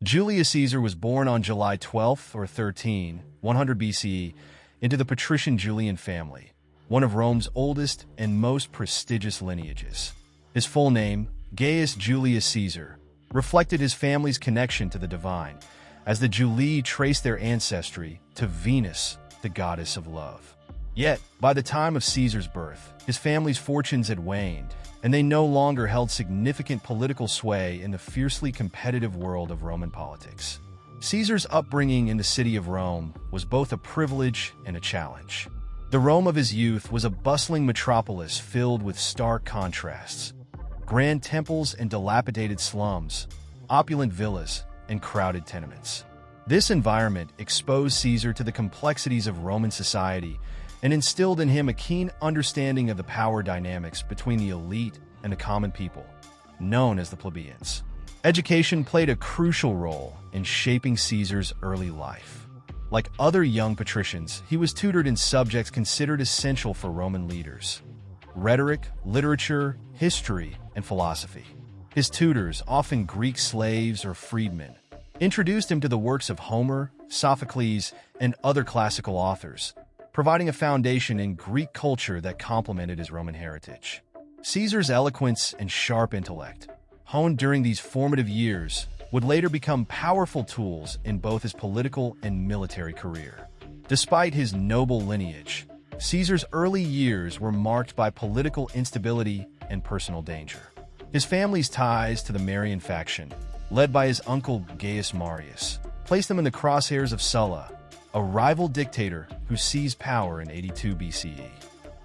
Julius Caesar was born on July 12 or 13, 100 BCE, into the patrician Julian family, one of Rome's oldest and most prestigious lineages. His full name, Gaius Julius Caesar, reflected his family's connection to the divine, as the Julii traced their ancestry to Venus, the goddess of love. Yet, by the time of Caesar's birth, his family's fortunes had waned, and they no longer held significant political sway in the fiercely competitive world of Roman politics. Caesar's upbringing in the city of Rome was both a privilege and a challenge. The Rome of his youth was a bustling metropolis filled with stark contrasts: grand temples and dilapidated slums, opulent villas, and crowded tenements. This environment exposed Caesar to the complexities of Roman society and instilled in him a keen understanding of the power dynamics between the elite and the common people, known as the plebeians. Education played a crucial role in shaping Caesar's early life. Like other young patricians, he was tutored in subjects considered essential for Roman leaders: rhetoric, literature, history, and philosophy. His tutors, often Greek slaves or freedmen, introduced him to the works of Homer, Sophocles, and other classical authors, providing a foundation in Greek culture that complemented his Roman heritage. Caesar's eloquence and sharp intellect, honed during these formative years, would later become powerful tools in both his political and military career. Despite his noble lineage, Caesar's early years were marked by political instability and personal danger. His family's ties to the Marian faction, led by his uncle Gaius Marius, placed him in the crosshairs of Sulla, a rival dictator who seized power in 82 BCE.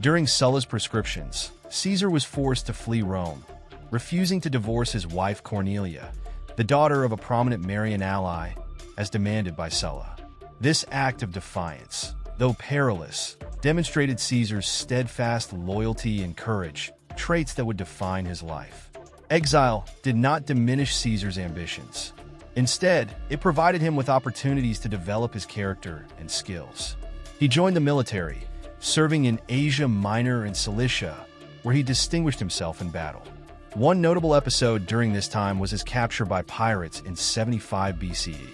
During Sulla's proscriptions, Caesar was forced to flee Rome, refusing to divorce his wife Cornelia, the daughter of a prominent Marian ally, as demanded by Sulla. This act of defiance, though perilous, demonstrated Caesar's steadfast loyalty and courage, traits that would define his life. Exile did not diminish Caesar's ambitions. Instead, it provided him with opportunities to develop his character and skills. He joined the military, serving in Asia Minor and Cilicia, where he distinguished himself in battle. One notable episode during this time was his capture by pirates in 75 BCE.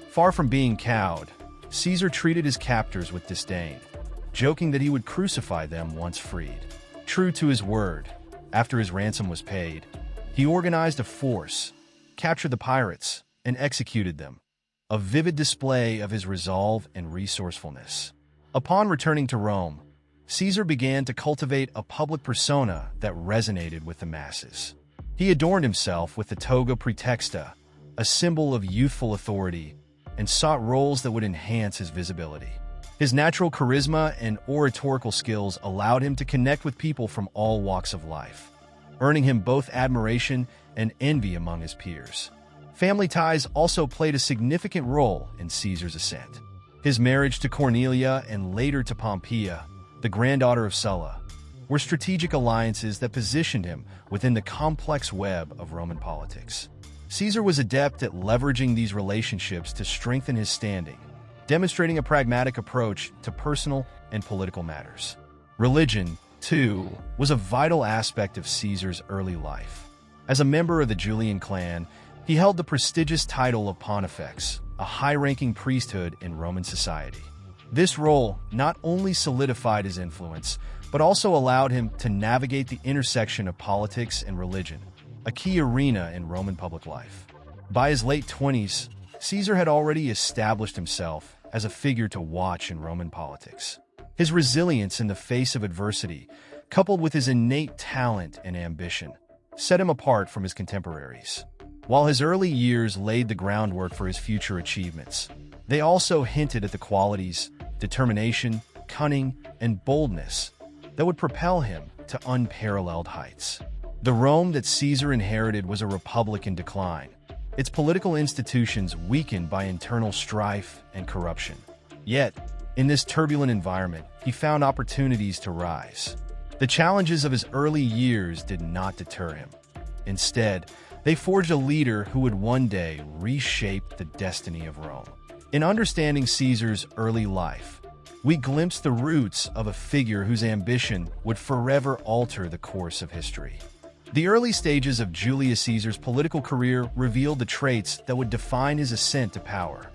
Far from being cowed, Caesar treated his captors with disdain, joking that he would crucify them once freed. True to his word, after his ransom was paid, he organized a force, captured the pirates, and executed them, a vivid display of his resolve and resourcefulness. Upon returning to Rome, Caesar began to cultivate a public persona that resonated with the masses. He adorned himself with the toga praetexta, a symbol of youthful authority, and sought roles that would enhance his visibility. His natural charisma and oratorical skills allowed him to connect with people from all walks of life, earning him both admiration and envy among his peers. Family ties also played a significant role in Caesar's ascent. His marriage to Cornelia and later to Pompeia, the granddaughter of Sulla, were strategic alliances that positioned him within the complex web of Roman politics. Caesar was adept at leveraging these relationships to strengthen his standing, demonstrating a pragmatic approach to personal and political matters. Religion, too, was a vital aspect of Caesar's early life. As a member of the Julian clan, he held the prestigious title of Pontifex, a high-ranking priesthood in Roman society. This role not only solidified his influence, but also allowed him to navigate the intersection of politics and religion, a key arena in Roman public life. By his late 20s, Caesar had already established himself as a figure to watch in Roman politics. His resilience in the face of adversity, coupled with his innate talent and ambition, set him apart from his contemporaries. While his early years laid the groundwork for his future achievements, they also hinted at the qualities, determination, cunning, and boldness that would propel him to unparalleled heights. The Rome that Caesar inherited was a republic in decline, its political institutions weakened by internal strife and corruption. Yet, in this turbulent environment, he found opportunities to rise. The challenges of his early years did not deter him. Instead, they forged a leader who would one day reshape the destiny of Rome. In understanding Caesar's early life, we glimpse the roots of a figure whose ambition would forever alter the course of history. The early stages of Julius Caesar's political career revealed the traits that would define his ascent to power: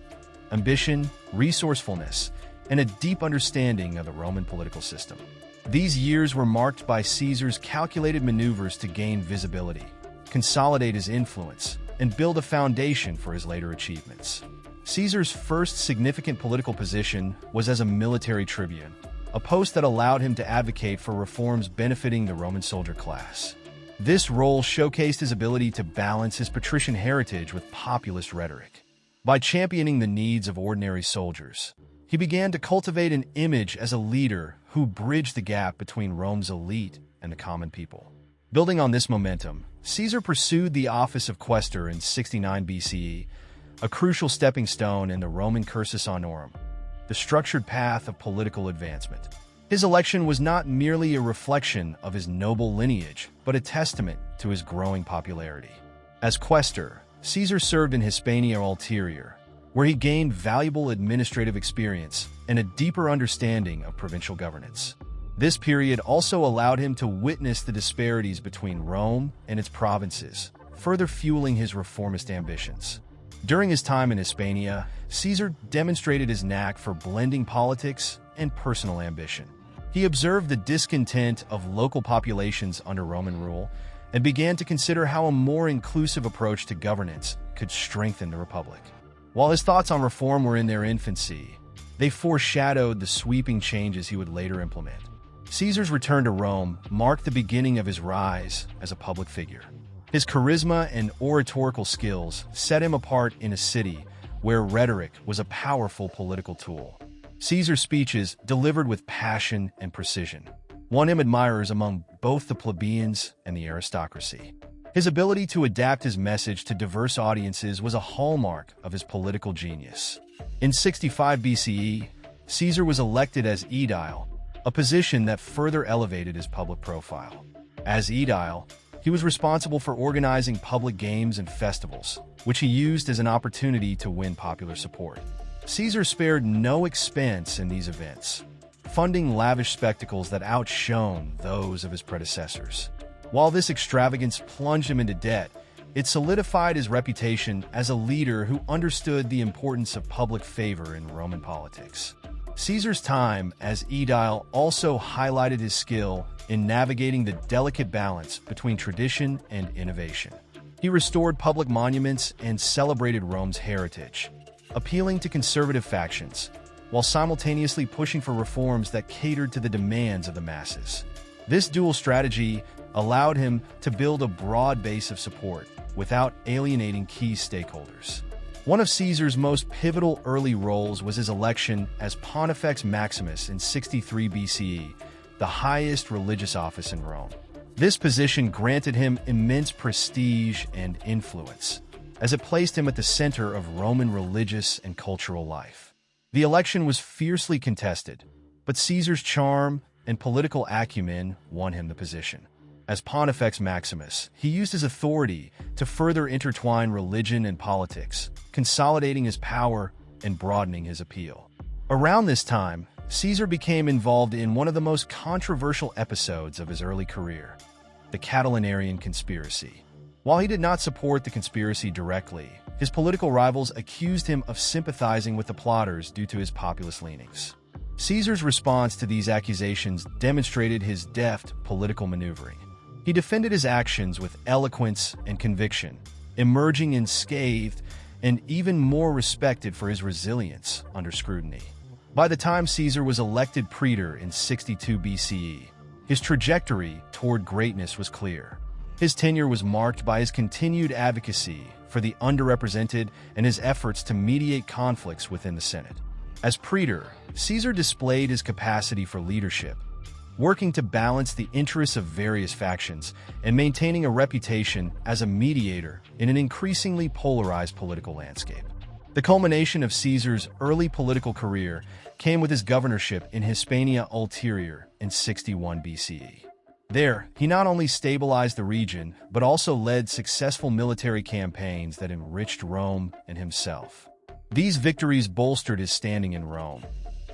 ambition, resourcefulness, and a deep understanding of the Roman political system. These years were marked by Caesar's calculated maneuvers to gain visibility, consolidate his influence, and build a foundation for his later achievements. Caesar's first significant political position was as a military tribune, a post that allowed him to advocate for reforms benefiting the Roman soldier class. This role showcased his ability to balance his patrician heritage with populist rhetoric. By championing the needs of ordinary soldiers, he began to cultivate an image as a leader who bridged the gap between Rome's elite and the common people. Building on this momentum, Caesar pursued the office of quaestor in 69 BCE, a crucial stepping stone in the Roman cursus honorum, the structured path of political advancement. His election was not merely a reflection of his noble lineage, but a testament to his growing popularity. As quaestor, Caesar served in Hispania Ulterior, where he gained valuable administrative experience and a deeper understanding of provincial governance. This period also allowed him to witness the disparities between Rome and its provinces, further fueling his reformist ambitions. During his time in Hispania, Caesar demonstrated his knack for blending politics and personal ambition. He observed the discontent of local populations under Roman rule and began to consider how a more inclusive approach to governance could strengthen the republic. While his thoughts on reform were in their infancy, they foreshadowed the sweeping changes he would later implement. Caesar's return to Rome marked the beginning of his rise as a public figure. His charisma and oratorical skills set him apart in a city where rhetoric was a powerful political tool. Caesar's speeches, delivered with passion and precision, won him admirers among both the plebeians and the aristocracy. His ability to adapt his message to diverse audiences was a hallmark of his political genius. In 65 BCE, Caesar was elected as aedile, a position that further elevated his public profile. As aedile, he was responsible for organizing public games and festivals, which he used as an opportunity to win popular support. Caesar spared no expense in these events, funding lavish spectacles that outshone those of his predecessors. While this extravagance plunged him into debt, it solidified his reputation as a leader who understood the importance of public favor in Roman politics. Caesar's time as aedile also highlighted his skill in navigating the delicate balance between tradition and innovation. He restored public monuments and celebrated Rome's heritage, appealing to conservative factions, while simultaneously pushing for reforms that catered to the demands of the masses. This dual strategy allowed him to build a broad base of support without alienating key stakeholders. One of Caesar's most pivotal early roles was his election as Pontifex Maximus in 63 BCE, the highest religious office in Rome. This position granted him immense prestige and influence, as it placed him at the center of Roman religious and cultural life. The election was fiercely contested, but Caesar's charm and political acumen won him the position. As Pontifex Maximus, he used his authority to further intertwine religion and politics, consolidating his power and broadening his appeal. Around this time, Caesar became involved in one of the most controversial episodes of his early career, the Catilinarian conspiracy. While he did not support the conspiracy directly, his political rivals accused him of sympathizing with the plotters due to his populist leanings. Caesar's response to these accusations demonstrated his deft political maneuvering. He defended his actions with eloquence and conviction, emerging unscathed and even more respected for his resilience under scrutiny. By the time Caesar was elected praetor in 62 BCE, his trajectory toward greatness was clear. His tenure was marked by his continued advocacy for the underrepresented and his efforts to mediate conflicts within the Senate. As praetor, Caesar displayed his capacity for leadership, working to balance the interests of various factions and maintaining a reputation as a mediator in an increasingly polarized political landscape. The culmination of Caesar's early political career came with his governorship in Hispania Ulterior in 61 BCE. There, he not only stabilized the region, but also led successful military campaigns that enriched Rome and himself. These victories bolstered his standing in Rome,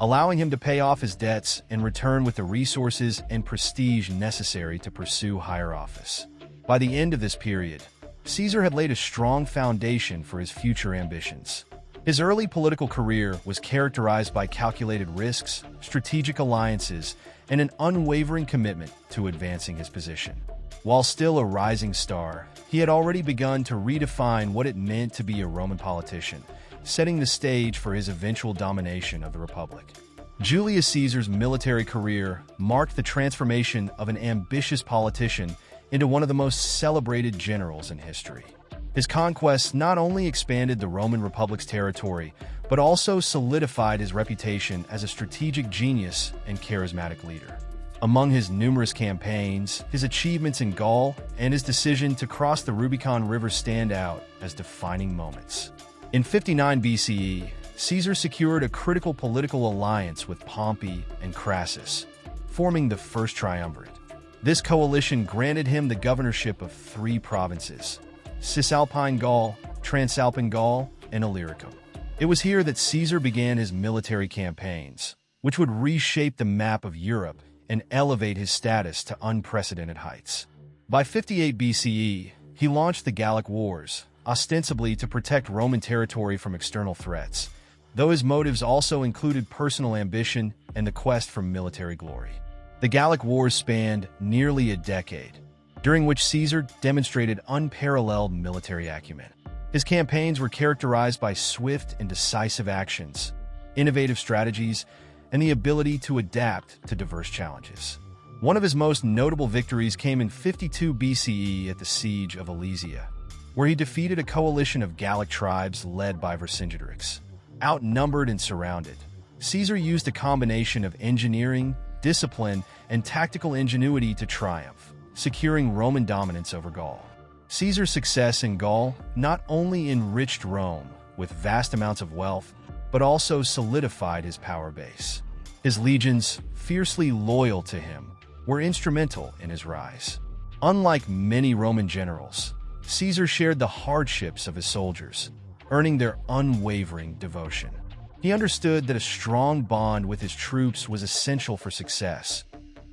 allowing him to pay off his debts and return with the resources and prestige necessary to pursue higher office. By the end of this period, Caesar had laid a strong foundation for his future ambitions. His early political career was characterized by calculated risks, strategic alliances, and an unwavering commitment to advancing his position. While still a rising star, he had already begun to redefine what it meant to be a Roman politician, setting the stage for his eventual domination of the Republic. Julius Caesar's military career marked the transformation of an ambitious politician into one of the most celebrated generals in history. His conquests not only expanded the Roman Republic's territory, but also solidified his reputation as a strategic genius and charismatic leader. Among his numerous campaigns, his achievements in Gaul and his decision to cross the Rubicon River stand out as defining moments. In 59 BCE, Caesar secured a critical political alliance with Pompey and Crassus, forming the First Triumvirate. This coalition granted him the governorship of 3 provinces: Cisalpine Gaul, Transalpine Gaul, and Illyricum. It was here that Caesar began his military campaigns, which would reshape the map of Europe and elevate his status to unprecedented heights. By 58 BCE, he launched the Gallic Wars, ostensibly to protect Roman territory from external threats, though his motives also included personal ambition and the quest for military glory. The Gallic Wars spanned nearly a decade, during which Caesar demonstrated unparalleled military acumen. His campaigns were characterized by swift and decisive actions, innovative strategies, and the ability to adapt to diverse challenges. One of his most notable victories came in 52 BCE at the Siege of Alesia, where he defeated a coalition of Gallic tribes led by Vercingetorix. Outnumbered and surrounded, Caesar used a combination of engineering, discipline, and tactical ingenuity to triumph, securing Roman dominance over Gaul. Caesar's success in Gaul not only enriched Rome with vast amounts of wealth, but also solidified his power base. His legions, fiercely loyal to him, were instrumental in his rise. Unlike many Roman generals, Caesar shared the hardships of his soldiers, earning their unwavering devotion. He understood that a strong bond with his troops was essential for success,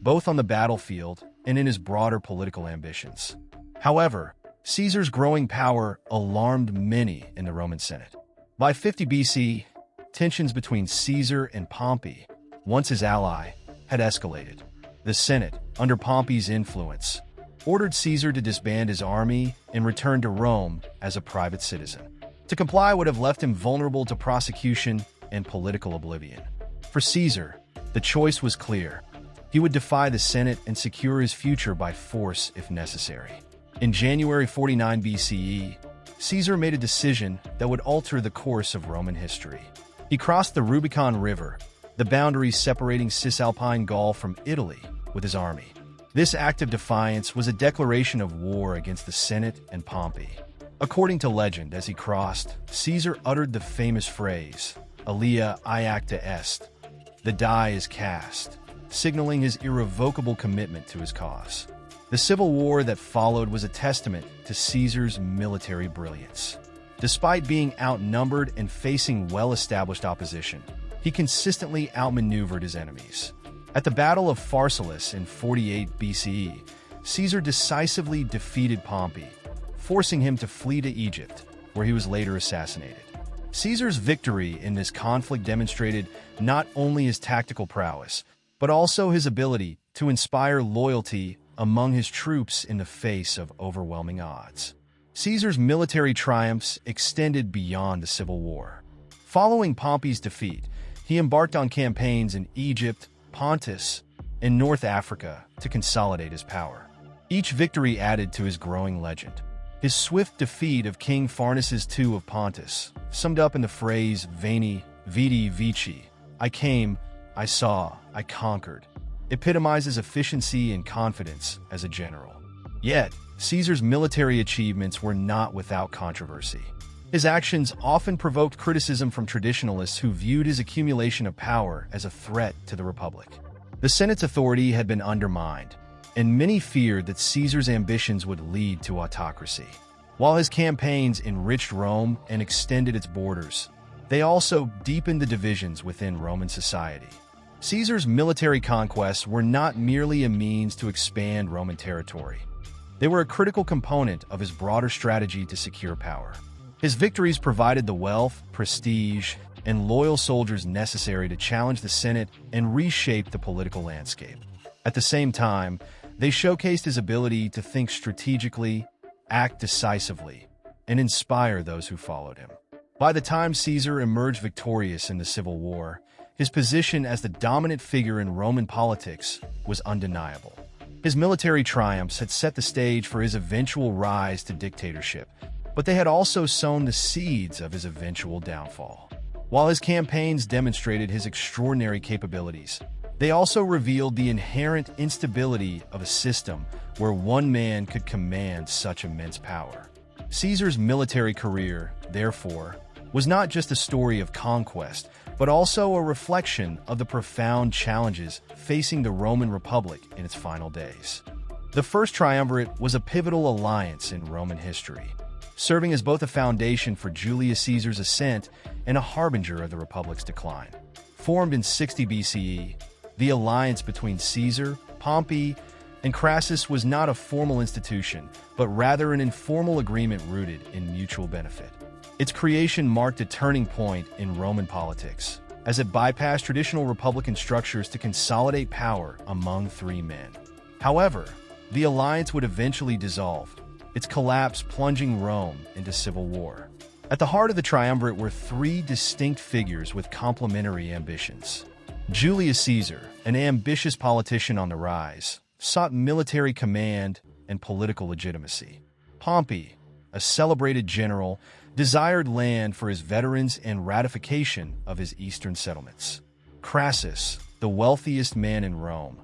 both on the battlefield and in his broader political ambitions. However, Caesar's growing power alarmed many in the Roman Senate. By 50 BC, tensions between Caesar and Pompey, once his ally, had escalated. The Senate, under Pompey's influence, ordered Caesar to disband his army and return to Rome as a private citizen. To comply would have left him vulnerable to prosecution and political oblivion. For Caesar, the choice was clear. He would defy the Senate and secure his future by force if necessary. In January 49 BCE, Caesar made a decision that would alter the course of Roman history. He crossed the Rubicon River, the boundary separating Cisalpine Gaul from Italy, with his army. This act of defiance was a declaration of war against the Senate and Pompey. According to legend, as he crossed, Caesar uttered the famous phrase, "Alia iacta est," the die is cast, signaling his irrevocable commitment to his cause. The civil war that followed was a testament to Caesar's military brilliance. Despite being outnumbered and facing well-established opposition, he consistently outmaneuvered his enemies. At the Battle of Pharsalus in 48 BCE, Caesar decisively defeated Pompey, forcing him to flee to Egypt, where he was later assassinated. Caesar's victory in this conflict demonstrated not only his tactical prowess, but also his ability to inspire loyalty among his troops in the face of overwhelming odds. Caesar's military triumphs extended beyond the civil war. Following Pompey's defeat, he embarked on campaigns in Egypt, Pontus, and North Africa to consolidate his power. Each victory added to his growing legend. His swift defeat of King Pharnaces II of Pontus, summed up in the phrase Veni, Vidi, Vici, I came, I saw, I conquered, epitomizes efficiency and confidence as a general. Yet, Caesar's military achievements were not without controversy. His actions often provoked criticism from traditionalists who viewed his accumulation of power as a threat to the Republic. The Senate's authority had been undermined, and many feared that Caesar's ambitions would lead to autocracy. While his campaigns enriched Rome and extended its borders, they also deepened the divisions within Roman society. Caesar's military conquests were not merely a means to expand Roman territory. They were a critical component of his broader strategy to secure power. His victories provided the wealth, prestige, and loyal soldiers necessary to challenge the Senate and reshape the political landscape. At the same time, they showcased his ability to think strategically, act decisively, and inspire those who followed him. By the time Caesar emerged victorious in the Civil War, his position as the dominant figure in Roman politics was undeniable. His military triumphs had set the stage for his eventual rise to dictatorship, but they had also sown the seeds of his eventual downfall. While his campaigns demonstrated his extraordinary capabilities, they also revealed the inherent instability of a system where one man could command such immense power. Caesar's military career, therefore, was not just a story of conquest, but also a reflection of the profound challenges facing the Roman Republic in its final days. The First Triumvirate was a pivotal alliance in Roman history, serving as both a foundation for Julius Caesar's ascent and a harbinger of the Republic's decline. Formed in 60 BCE, the alliance between Caesar, Pompey, and Crassus was not a formal institution, but rather an informal agreement rooted in mutual benefit. Its creation marked a turning point in Roman politics, as it bypassed traditional republican structures to consolidate power among three men. However, the alliance would eventually dissolve, its collapse plunging Rome into civil war. At the heart of the triumvirate were three distinct figures with complementary ambitions. Julius Caesar, an ambitious politician on the rise, sought military command and political legitimacy. Pompey, a celebrated general, desired land for his veterans and ratification of his eastern settlements. Crassus, the wealthiest man in Rome,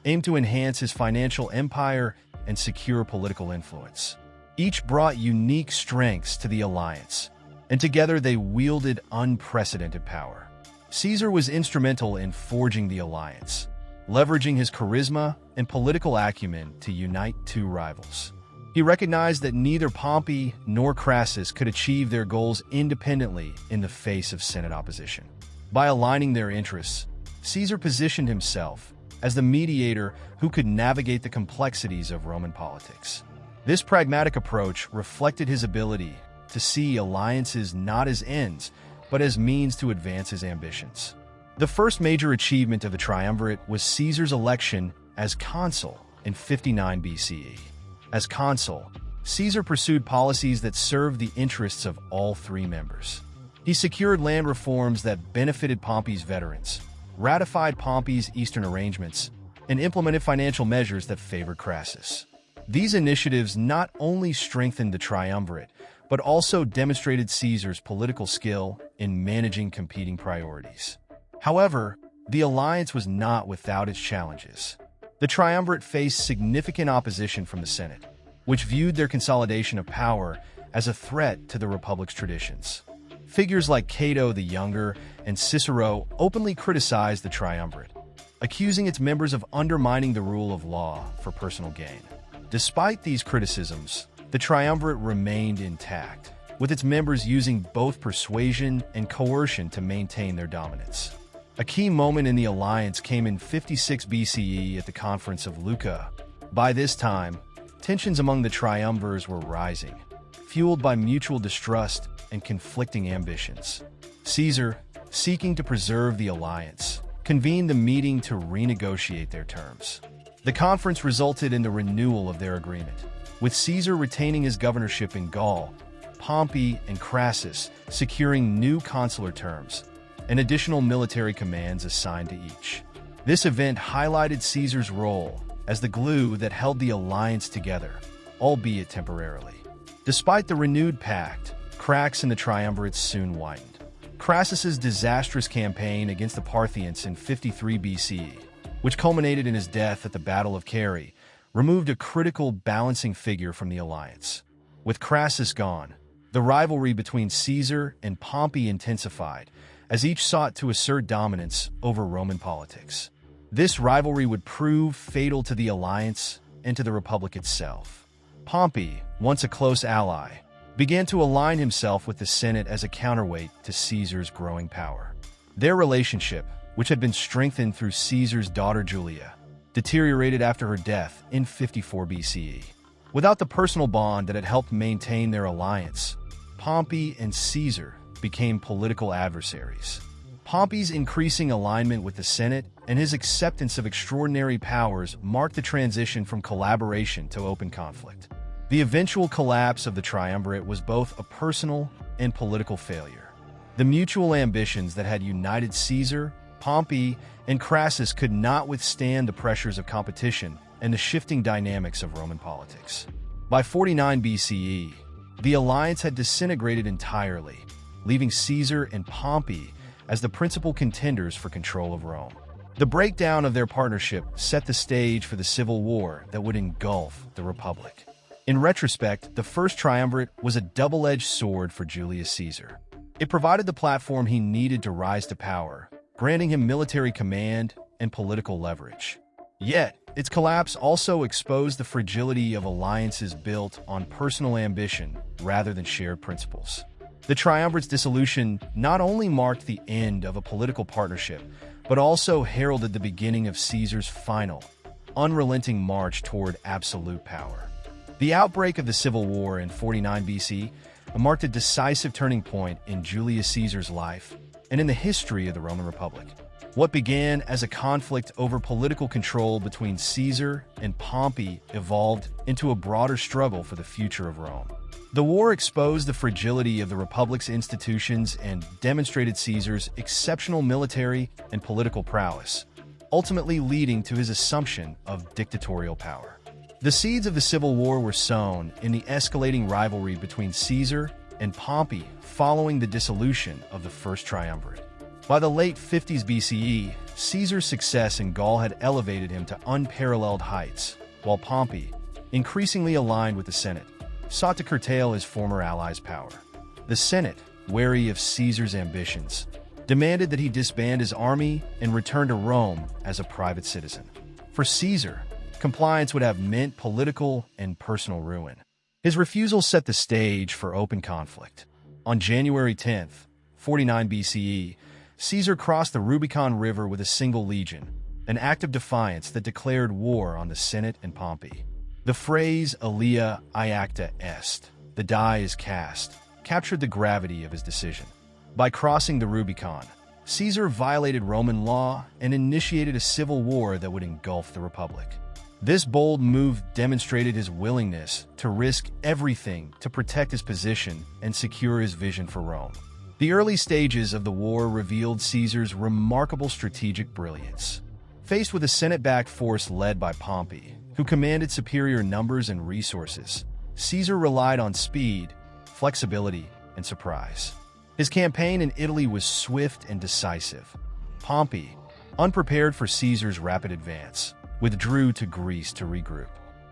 aimed to enhance his financial empire and secure political influence. Each brought unique strengths to the alliance, and together they wielded unprecedented power. Caesar was instrumental in forging the alliance, leveraging his charisma and political acumen to unite two rivals. He recognized that neither Pompey nor Crassus could achieve their goals independently in the face of Senate opposition. By aligning their interests, Caesar positioned himself as the mediator who could navigate the complexities of Roman politics. This pragmatic approach reflected his ability to see alliances not as ends, but as means to advance his ambitions. The first major achievement of the triumvirate was Caesar's election as consul in 59 BCE. As consul, Caesar pursued policies that served the interests of all three members. He secured land reforms that benefited Pompey's veterans, ratified Pompey's eastern arrangements, and implemented financial measures that favored Crassus. These initiatives not only strengthened the triumvirate, but also demonstrated Caesar's political skill in managing competing priorities. However, the alliance was not without its challenges. The triumvirate faced significant opposition from the Senate, which viewed their consolidation of power as a threat to the Republic's traditions. Figures like Cato the Younger and Cicero openly criticized the triumvirate, accusing its members of undermining the rule of law for personal gain. Despite these criticisms, the triumvirate remained intact, with its members using both persuasion and coercion to maintain their dominance. A key moment in the alliance came in 56 BCE at the Conference of Lucca. By this time, tensions among the triumvirs were rising, fueled by mutual distrust and conflicting ambitions. Caesar, seeking to preserve the alliance, convened the meeting to renegotiate their terms. The conference resulted in the renewal of their agreement, with Caesar retaining his governorship in Gaul, Pompey and Crassus securing new consular terms, and additional military commands assigned to each. This event highlighted Caesar's role as the glue that held the alliance together, albeit temporarily. Despite the renewed pact, cracks in the triumvirate soon widened. Crassus's disastrous campaign against the Parthians in 53 BCE, which culminated in his death at the Battle of Carrhae, removed a critical balancing figure from the alliance. With Crassus gone, the rivalry between Caesar and Pompey intensified, as each sought to assert dominance over Roman politics. This rivalry would prove fatal to the alliance and to the Republic itself. Pompey, once a close ally, began to align himself with the Senate as a counterweight to Caesar's growing power. Their relationship, which had been strengthened through Caesar's daughter Julia, deteriorated after her death in 54 BCE. Without the personal bond that had helped maintain their alliance, Pompey and Caesar became political adversaries. Pompey's increasing alignment with the Senate and his acceptance of extraordinary powers marked the transition from collaboration to open conflict. The eventual collapse of the triumvirate was both a personal and political failure. The mutual ambitions that had united Caesar, Pompey, and Crassus could not withstand the pressures of competition and the shifting dynamics of Roman politics. By 49 BCE, the alliance had disintegrated entirely, leaving Caesar and Pompey as the principal contenders for control of Rome. The breakdown of their partnership set the stage for the civil war that would engulf the Republic. In retrospect, the First Triumvirate was a double-edged sword for Julius Caesar. It provided the platform he needed to rise to power, granting him military command and political leverage. Yet, its collapse also exposed the fragility of alliances built on personal ambition rather than shared principles. The triumvirate's dissolution not only marked the end of a political partnership, but also heralded the beginning of Caesar's final, unrelenting march toward absolute power. The outbreak of the Civil War in 49 BC marked a decisive turning point in Julius Caesar's life and in the history of the Roman Republic. What began as a conflict over political control between Caesar and Pompey evolved into a broader struggle for the future of Rome. The war exposed the fragility of the Republic's institutions and demonstrated Caesar's exceptional military and political prowess, ultimately leading to his assumption of dictatorial power. The seeds of the Civil War were sown in the escalating rivalry between Caesar and Pompey following the dissolution of the First Triumvirate. By the late 50s BCE, Caesar's success in Gaul had elevated him to unparalleled heights, while Pompey, increasingly aligned with the Senate, sought to curtail his former ally's power. The Senate, wary of Caesar's ambitions, demanded that he disband his army and return to Rome as a private citizen. For Caesar, compliance would have meant political and personal ruin. His refusal set the stage for open conflict. On January 10th, 49 BCE, Caesar crossed the Rubicon River with a single legion, an act of defiance that declared war on the Senate and Pompey. The phrase alia iacta est, the die is cast, captured the gravity of his decision. By crossing the Rubicon, Caesar violated Roman law and initiated a civil war that would engulf the Republic. This bold move demonstrated his willingness to risk everything to protect his position and secure his vision for Rome. The early stages of the war revealed Caesar's remarkable strategic brilliance. Faced with a Senate-backed force led by Pompey, who commanded superior numbers and resources, Caesar relied on speed, flexibility, and surprise. His campaign in Italy was swift and decisive. Pompey, unprepared for Caesar's rapid advance, withdrew to Greece to regroup.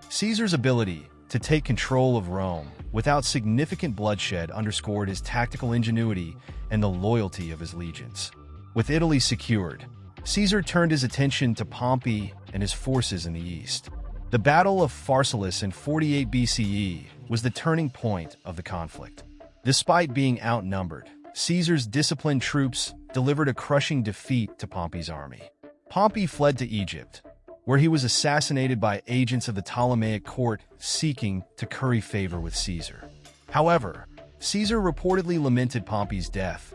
Caesar's ability to take control of Rome without significant bloodshed underscored his tactical ingenuity and the loyalty of his legions. With Italy secured, Caesar turned his attention to Pompey and his forces in the east. The Battle of Pharsalus in 48 BCE was the turning point of the conflict. Despite being outnumbered, Caesar's disciplined troops delivered a crushing defeat to Pompey's army. Pompey fled to Egypt, where he was assassinated by agents of the Ptolemaic court seeking to curry favor with Caesar. However, Caesar reportedly lamented Pompey's death,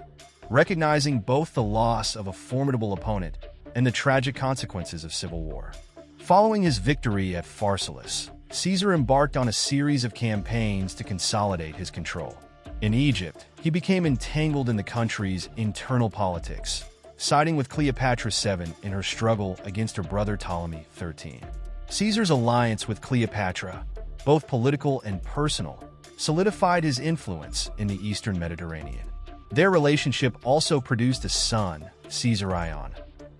recognizing both the loss of a formidable opponent and the tragic consequences of civil war. Following his victory at Pharsalus, Caesar embarked on a series of campaigns to consolidate his control. In Egypt, he became entangled in the country's internal politics, siding with Cleopatra VII in her struggle against her brother Ptolemy XIII. Caesar's alliance with Cleopatra, both political and personal, solidified his influence in the eastern Mediterranean. Their relationship also produced a son, Caesarion,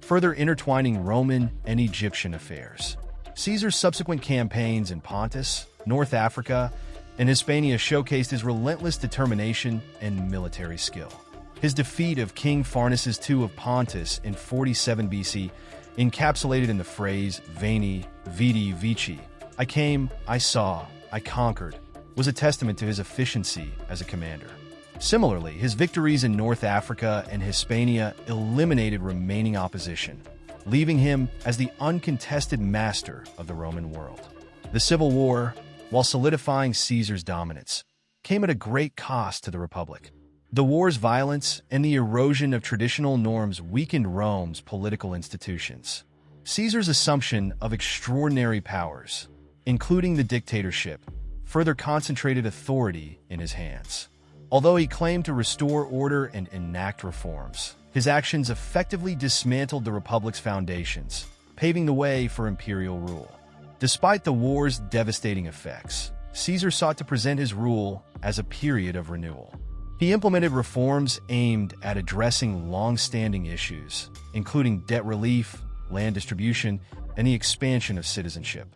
further intertwining Roman and Egyptian affairs. Caesar's subsequent campaigns in Pontus, North Africa, and Hispania showcased his relentless determination and military skill. His defeat of King Pharnaces II of Pontus in 47 BC, encapsulated in the phrase Veni, Vidi, Vici, I came, I saw, I conquered, was a testament to his efficiency as a commander. Similarly, his victories in North Africa and Hispania eliminated remaining opposition, leaving him as the uncontested master of the Roman world. The Civil War, while solidifying Caesar's dominance, came at a great cost to the Republic. The war's violence and the erosion of traditional norms weakened Rome's political institutions. Caesar's assumption of extraordinary powers, including the dictatorship, further concentrated authority in his hands. Although he claimed to restore order and enact reforms, his actions effectively dismantled the Republic's foundations, paving the way for imperial rule. Despite the war's devastating effects, Caesar sought to present his rule as a period of renewal. He implemented reforms aimed at addressing long-standing issues, including debt relief, land distribution, and the expansion of citizenship.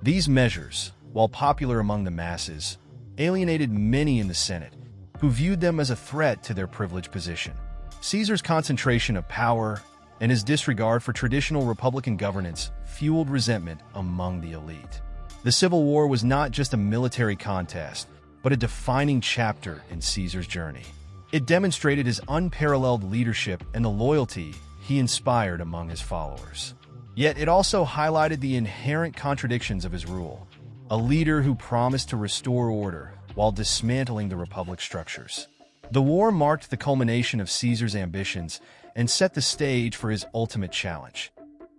These measures, while popular among the masses, alienated many in the Senate, who viewed them as a threat to their privileged position. Caesar's concentration of power and his disregard for traditional republican governance fueled resentment among the elite. The Civil War was not just a military contest, but a defining chapter in Caesar's journey. It demonstrated his unparalleled leadership and the loyalty he inspired among his followers. Yet it also highlighted the inherent contradictions of his rule, a leader who promised to restore order while dismantling the Republic's structures. The war marked the culmination of Caesar's ambitions and set the stage for his ultimate challenge,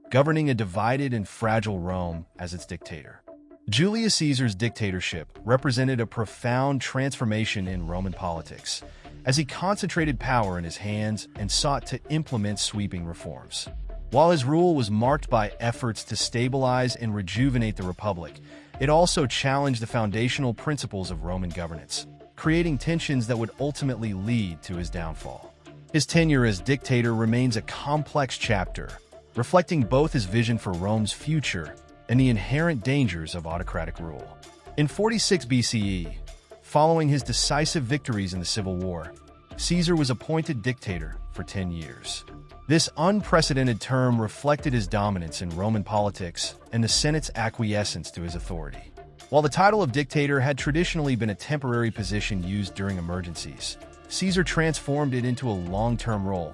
governing a divided and fragile Rome as its dictator. Julius Caesar's dictatorship represented a profound transformation in Roman politics, as he concentrated power in his hands and sought to implement sweeping reforms. While his rule was marked by efforts to stabilize and rejuvenate the Republic, it also challenged the foundational principles of Roman governance, creating tensions that would ultimately lead to his downfall. His tenure as dictator remains a complex chapter, reflecting both his vision for Rome's future and the inherent dangers of autocratic rule. In 46 BCE, following his decisive victories in the Civil War, Caesar was appointed dictator for 10 years. This unprecedented term reflected his dominance in Roman politics and the Senate's acquiescence to his authority. While the title of dictator had traditionally been a temporary position used during emergencies, Caesar transformed it into a long-term role,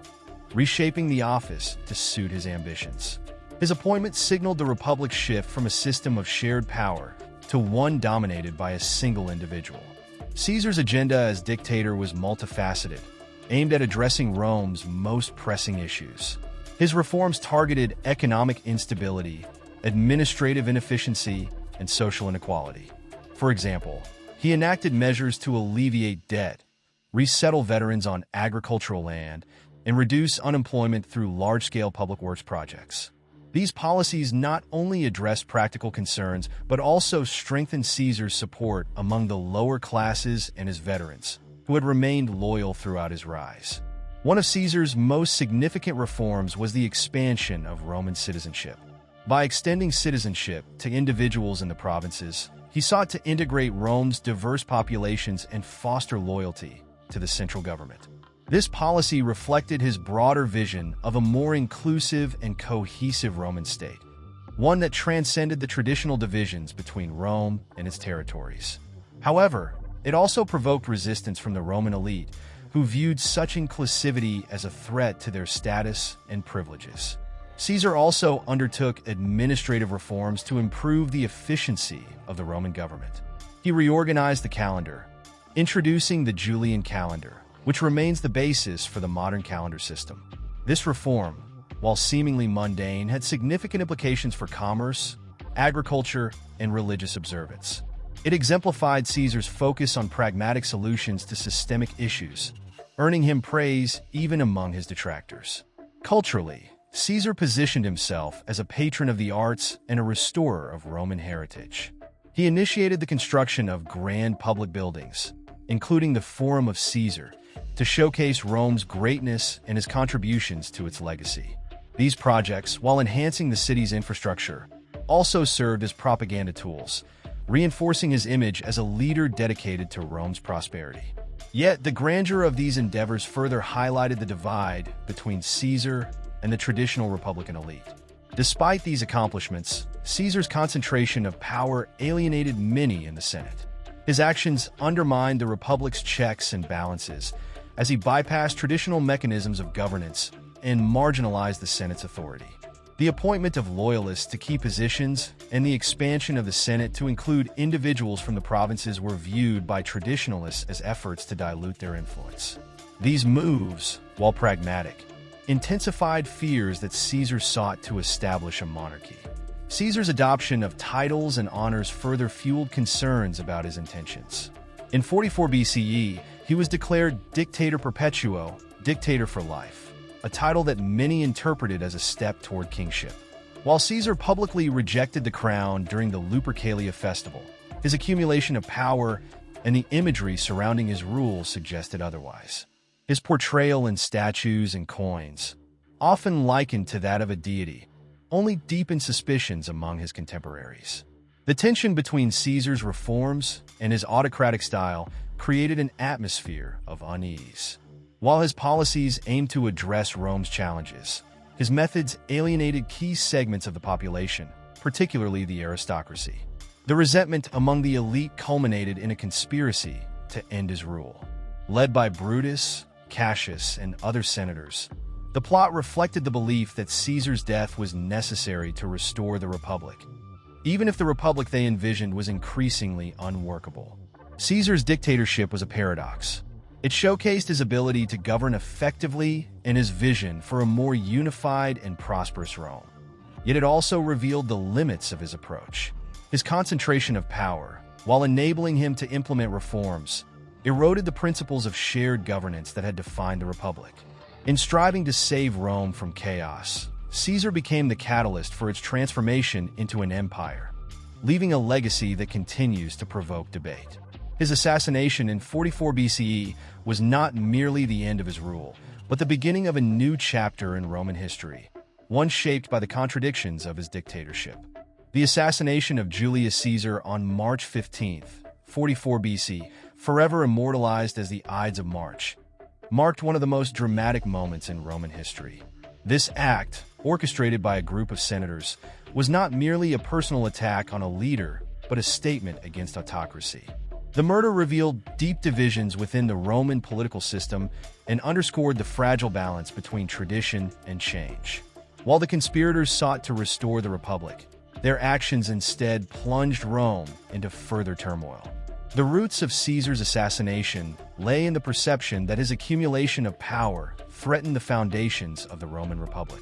reshaping the office to suit his ambitions. His appointment signaled the Republic's shift from a system of shared power to one dominated by a single individual. Caesar's agenda as dictator was multifaceted, aimed at addressing Rome's most pressing issues. His reforms targeted economic instability, administrative inefficiency, and social inequality. For example, he enacted measures to alleviate debt, resettle veterans on agricultural land, and reduce unemployment through large-scale public works projects. These policies not only addressed practical concerns, but also strengthened Caesar's support among the lower classes and his veterans, who had remained loyal throughout his rise. One of Caesar's most significant reforms was the expansion of Roman citizenship. By extending citizenship to individuals in the provinces, he sought to integrate Rome's diverse populations and foster loyalty to the central government. This policy reflected his broader vision of a more inclusive and cohesive Roman state, one that transcended the traditional divisions between Rome and its territories. However, it also provoked resistance from the Roman elite, who viewed such inclusivity as a threat to their status and privileges. Caesar also undertook administrative reforms to improve the efficiency of the Roman government. He reorganized the calendar, introducing the Julian calendar, which remains the basis for the modern calendar system. This reform, while seemingly mundane, had significant implications for commerce, agriculture, and religious observance. It exemplified Caesar's focus on pragmatic solutions to systemic issues, earning him praise even among his detractors. Culturally, Caesar positioned himself as a patron of the arts and a restorer of Roman heritage. He initiated the construction of grand public buildings, including the Forum of Caesar, to showcase Rome's greatness and his contributions to its legacy. These projects, while enhancing the city's infrastructure, also served as propaganda tools, reinforcing his image as a leader dedicated to Rome's prosperity. Yet, the grandeur of these endeavors further highlighted the divide between Caesar and the traditional Republican elite. Despite these accomplishments, Caesar's concentration of power alienated many in the Senate. His actions undermined the Republic's checks and balances, as he bypassed traditional mechanisms of governance and marginalized the Senate's authority. The appointment of loyalists to key positions and the expansion of the Senate to include individuals from the provinces were viewed by traditionalists as efforts to dilute their influence. These moves, while pragmatic, intensified fears that Caesar sought to establish a monarchy. Caesar's adoption of titles and honors further fueled concerns about his intentions. In 44 BCE, he was declared Dictator Perpetuo, dictator for life, a title that many interpreted as a step toward kingship. While Caesar publicly rejected the crown during the Lupercalia festival, his accumulation of power and the imagery surrounding his rule suggested otherwise. His portrayal in statues and coins, often likened to that of a deity, only deepened suspicions among his contemporaries. The tension between Caesar's reforms and his autocratic style created an atmosphere of unease. While his policies aimed to address Rome's challenges, his methods alienated key segments of the population, particularly the aristocracy. The resentment among the elite culminated in a conspiracy to end his rule. Led by Brutus, Cassius, and other senators, the plot reflected the belief that Caesar's death was necessary to restore the Republic, even if the Republic they envisioned was increasingly unworkable. Caesar's dictatorship was a paradox. It showcased his ability to govern effectively and his vision for a more unified and prosperous Rome. Yet it also revealed the limits of his approach. His concentration of power, while enabling him to implement reforms, eroded the principles of shared governance that had defined the Republic. In striving to save Rome from chaos, Caesar became the catalyst for its transformation into an empire, leaving a legacy that continues to provoke debate. His assassination in 44 BCE was not merely the end of his rule, but the beginning of a new chapter in Roman history, one shaped by the contradictions of his dictatorship. The assassination of Julius Caesar on March 15, 44 BC, forever immortalized as the Ides of March, marked one of the most dramatic moments in Roman history. This act, orchestrated by a group of senators, was not merely a personal attack on a leader, but a statement against autocracy. The murder revealed deep divisions within the Roman political system and underscored the fragile balance between tradition and change. While the conspirators sought to restore the Republic, their actions instead plunged Rome into further turmoil. The roots of Caesar's assassination lay in the perception that his accumulation of power threatened the foundations of the Roman Republic.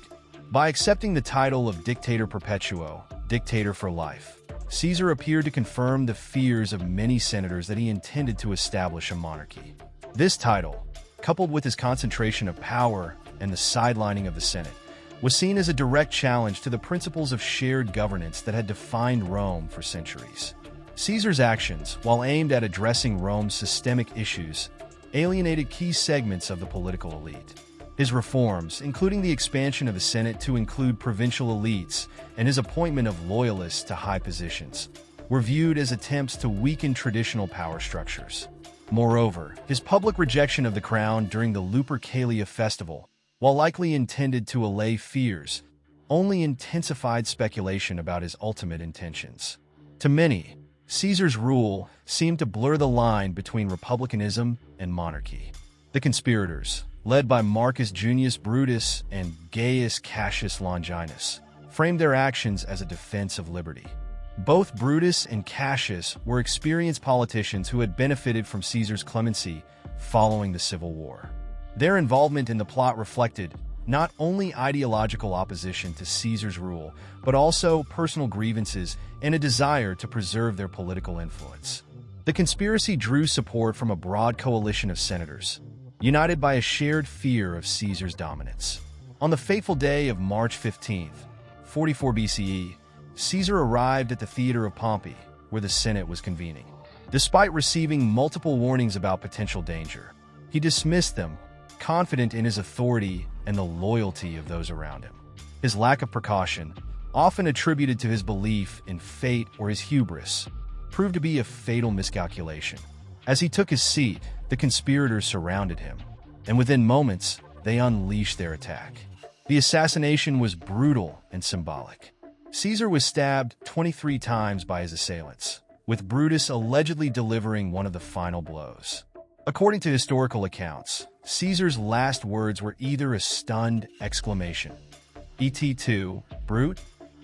By accepting the title of Dictator Perpetuo, dictator for life, Caesar appeared to confirm the fears of many senators that he intended to establish a monarchy. This title, coupled with his concentration of power and the sidelining of the Senate, was seen as a direct challenge to the principles of shared governance that had defined Rome for centuries. Caesar's actions, while aimed at addressing Rome's systemic issues, alienated key segments of the political elite. His reforms, including the expansion of the Senate to include provincial elites and his appointment of loyalists to high positions, were viewed as attempts to weaken traditional power structures. Moreover, his public rejection of the crown during the Lupercalia festival, while likely intended to allay fears, only intensified speculation about his ultimate intentions. To many, Caesar's rule seemed to blur the line between republicanism and monarchy. The conspirators, led by Marcus Junius Brutus and Gaius Cassius Longinus, framed their actions as a defense of liberty. Both Brutus and Cassius were experienced politicians who had benefited from Caesar's clemency following the Civil War. Their involvement in the plot reflected not only ideological opposition to Caesar's rule, but also personal grievances and a desire to preserve their political influence. The conspiracy drew support from a broad coalition of senators, united by a shared fear of Caesar's dominance. On the fateful day of March 15, 44 BCE, Caesar arrived at the theater of Pompey, where the Senate was convening. Despite receiving multiple warnings about potential danger, he dismissed them, confident in his authority and the loyalty of those around him. His lack of precaution, often attributed to his belief in fate or his hubris, proved to be a fatal miscalculation. As he took his seat, the conspirators surrounded him, and within moments, they unleashed their attack. The assassination was brutal and symbolic. Caesar was stabbed 23 times by his assailants, with Brutus allegedly delivering one of the final blows. According to historical accounts, Caesar's last words were either a stunned exclamation, Et2, Brute,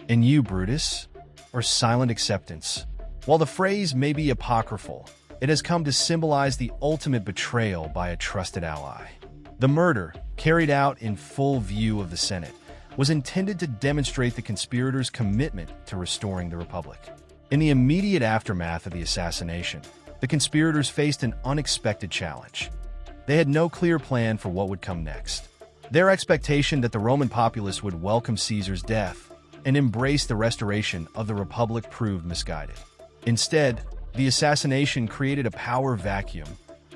and you, Brutus, or silent acceptance. While the phrase may be apocryphal, it has come to symbolize the ultimate betrayal by a trusted ally. The murder, carried out in full view of the Senate, was intended to demonstrate the conspirators' commitment to restoring the Republic. In the immediate aftermath of the assassination, the conspirators faced an unexpected challenge. They had no clear plan for what would come next. Their expectation that the Roman populace would welcome Caesar's death and embrace the restoration of the Republic proved misguided. Instead, the assassination created a power vacuum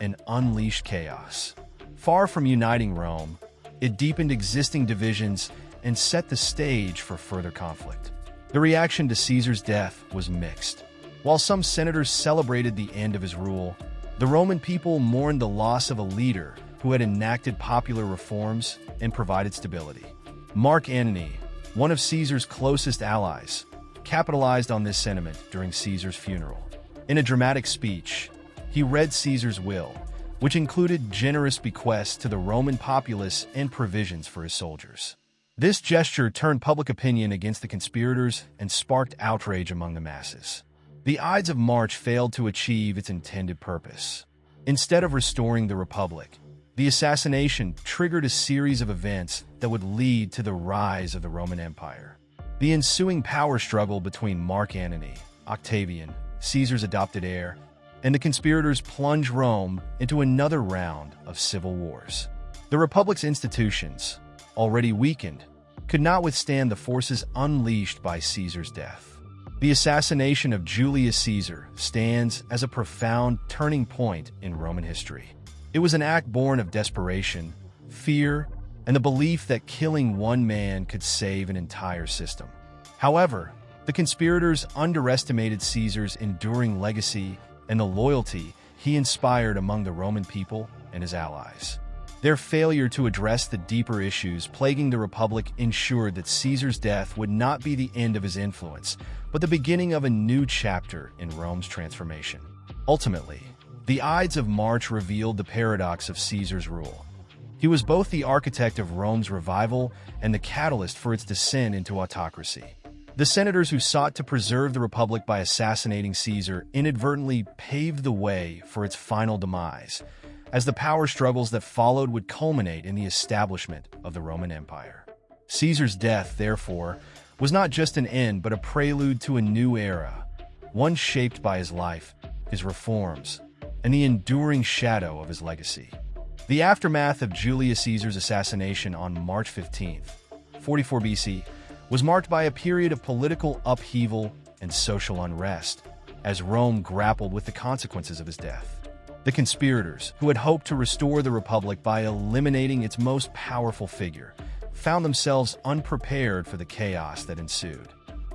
and unleashed chaos. Far from uniting Rome, it deepened existing divisions and set the stage for further conflict. The reaction to Caesar's death was mixed. While some senators celebrated the end of his rule, the Roman people mourned the loss of a leader who had enacted popular reforms and provided stability. Mark Antony, one of Caesar's closest allies, capitalized on this sentiment during Caesar's funeral. In a dramatic speech, he read Caesar's will, which included generous bequests to the Roman populace and provisions for his soldiers. This gesture turned public opinion against the conspirators and sparked outrage among the masses. The Ides of March failed to achieve its intended purpose. Instead of restoring the Republic, the assassination triggered a series of events that would lead to the rise of the Roman Empire. The ensuing power struggle between Mark Antony, Octavian, Caesar's adopted heir, and the conspirators plunged Rome into another round of civil wars. The Republic's institutions, already weakened, could not withstand the forces unleashed by Caesar's death. The assassination of Julius Caesar stands as a profound turning point in Roman history. It was an act born of desperation, fear, and the belief that killing one man could save an entire system. However, the conspirators underestimated Caesar's enduring legacy and the loyalty he inspired among the Roman people and his allies. Their failure to address the deeper issues plaguing the Republic ensured that Caesar's death would not be the end of his influence, but the beginning of a new chapter in Rome's transformation. Ultimately, the Ides of March revealed the paradox of Caesar's rule. He was both the architect of Rome's revival and the catalyst for its descent into autocracy. The senators who sought to preserve the Republic by assassinating Caesar inadvertently paved the way for its final demise, as the power struggles that followed would culminate in the establishment of the Roman Empire. Caesar's death, therefore, was not just an end but a prelude to a new era, one shaped by his life, his reforms, and the enduring shadow of his legacy. The aftermath of Julius Caesar's assassination on March 15, 44 BC, was marked by a period of political upheaval and social unrest, as Rome grappled with the consequences of his death. The conspirators, who had hoped to restore the Republic by eliminating its most powerful figure, found themselves unprepared for the chaos that ensued.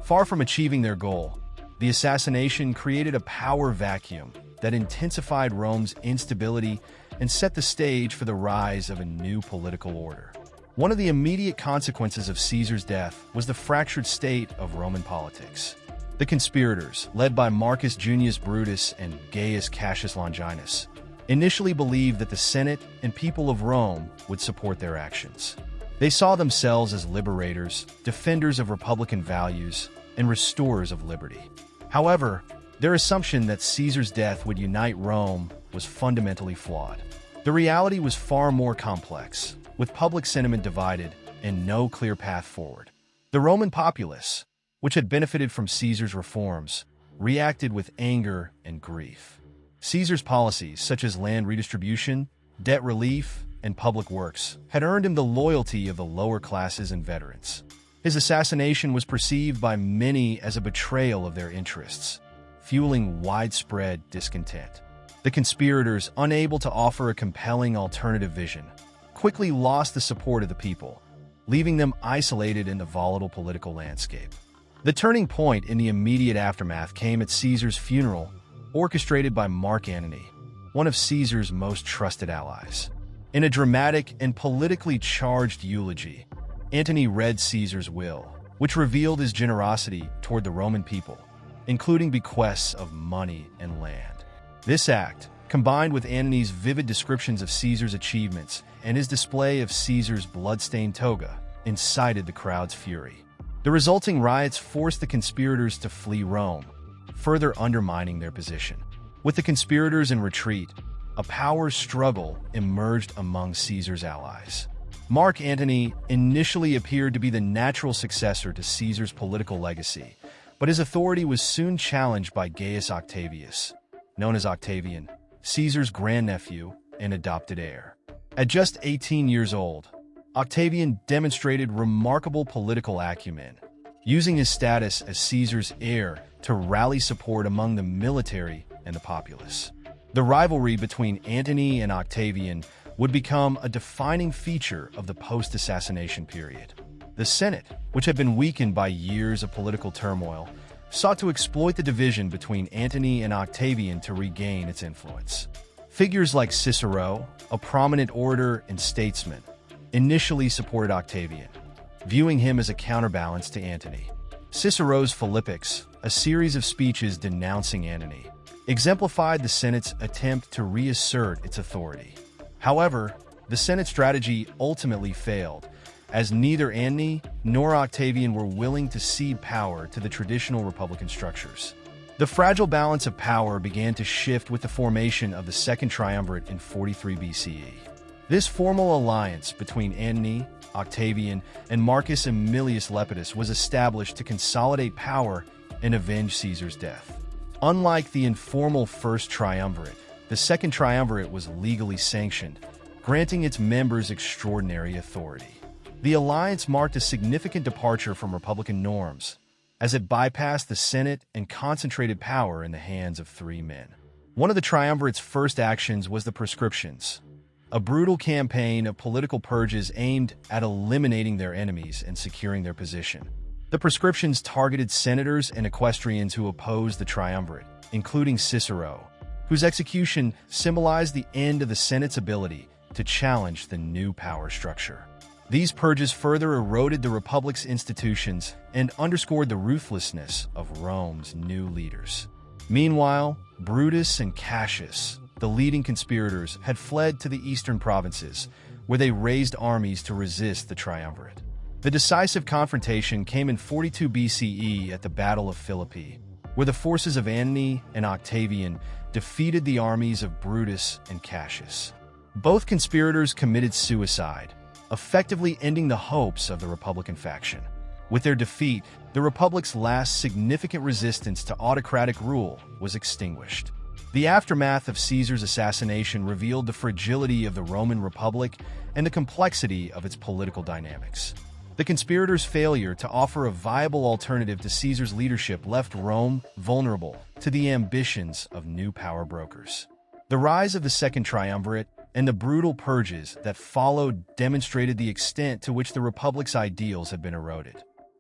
Far from achieving their goal, the assassination created a power vacuum that intensified Rome's instability and set the stage for the rise of a new political order. One of the immediate consequences of Caesar's death was the fractured state of Roman politics. The conspirators, led by Marcus Junius Brutus and Gaius Cassius Longinus, initially believed that the Senate and people of Rome would support their actions. They saw themselves as liberators, defenders of republican values, and restorers of liberty. However, their assumption that Caesar's death would unite Rome was fundamentally flawed. The reality was far more complex, with public sentiment divided and no clear path forward. The Roman populace, which had benefited from Caesar's reforms, reacted with anger and grief. Caesar's policies, such as land redistribution, debt relief, and public works, had earned him the loyalty of the lower classes and veterans. His assassination was perceived by many as a betrayal of their interests, fueling widespread discontent. The conspirators, unable to offer a compelling alternative vision, quickly lost the support of the people, leaving them isolated in the volatile political landscape. The turning point in the immediate aftermath came at Caesar's funeral, orchestrated by Mark Antony, one of Caesar's most trusted allies. In a dramatic and politically charged eulogy, Antony read Caesar's will, which revealed his generosity toward the Roman people, including bequests of money and land. This act, combined with Antony's vivid descriptions of Caesar's achievements and his display of Caesar's blood-stained toga, incited the crowd's fury. The resulting riots forced the conspirators to flee Rome, further undermining their position. With the conspirators in retreat, a power struggle emerged among Caesar's allies. Mark Antony initially appeared to be the natural successor to Caesar's political legacy, but his authority was soon challenged by Gaius Octavius, known as Octavian, Caesar's grandnephew and adopted heir. At just 18 years old, Octavian demonstrated remarkable political acumen, using his status as Caesar's heir to rally support among the military and the populace. The rivalry between Antony and Octavian would become a defining feature of the post-assassination period. The Senate, which had been weakened by years of political turmoil, sought to exploit the division between Antony and Octavian to regain its influence. Figures like Cicero, a prominent orator and statesman, initially supported Octavian, viewing him as a counterbalance to Antony. Cicero's Philippics, a series of speeches denouncing Antony, exemplified the Senate's attempt to reassert its authority. However, the Senate strategy ultimately failed, as neither Antony nor Octavian were willing to cede power to the traditional Republican structures. The fragile balance of power began to shift with the formation of the Second Triumvirate in 43 BCE. This formal alliance between Antony, Octavian, and Marcus Aemilius Lepidus was established to consolidate power and avenge Caesar's death. Unlike the informal First Triumvirate, the Second Triumvirate was legally sanctioned, granting its members extraordinary authority. The alliance marked a significant departure from Republican norms, as it bypassed the Senate and concentrated power in the hands of three men. One of the Triumvirate's first actions was the proscriptions, a brutal campaign of political purges aimed at eliminating their enemies and securing their position. The proscriptions targeted senators and equestrians who opposed the Triumvirate, including Cicero, whose execution symbolized the end of the Senate's ability to challenge the new power structure. These purges further eroded the Republic's institutions and underscored the ruthlessness of Rome's new leaders. Meanwhile, Brutus and Cassius, the leading conspirators, had fled to the eastern provinces, where they raised armies to resist the Triumvirate. The decisive confrontation came in 42 BCE at the Battle of Philippi, where the forces of Antony and Octavian defeated the armies of Brutus and Cassius. Both conspirators committed suicide, effectively ending the hopes of the Republican faction. With their defeat, the Republic's last significant resistance to autocratic rule was extinguished. The aftermath of Caesar's assassination revealed the fragility of the Roman Republic and the complexity of its political dynamics. The conspirators' failure to offer a viable alternative to Caesar's leadership left Rome vulnerable to the ambitions of new power brokers. The rise of the Second Triumvirate and the brutal purges that followed demonstrated the extent to which the Republic's ideals had been eroded.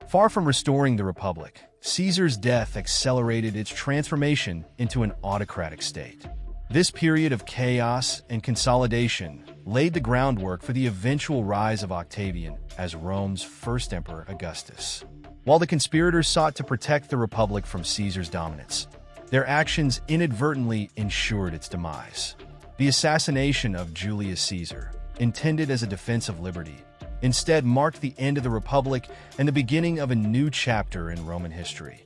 Far from restoring the Republic, Caesar's death accelerated its transformation into an autocratic state. This period of chaos and consolidation laid the groundwork for the eventual rise of Octavian as Rome's first emperor, Augustus. While the conspirators sought to protect the Republic from Caesar's dominance, their actions inadvertently ensured its demise. The assassination of Julius Caesar, intended as a defense of liberty, instead marked the end of the Republic and the beginning of a new chapter in Roman history,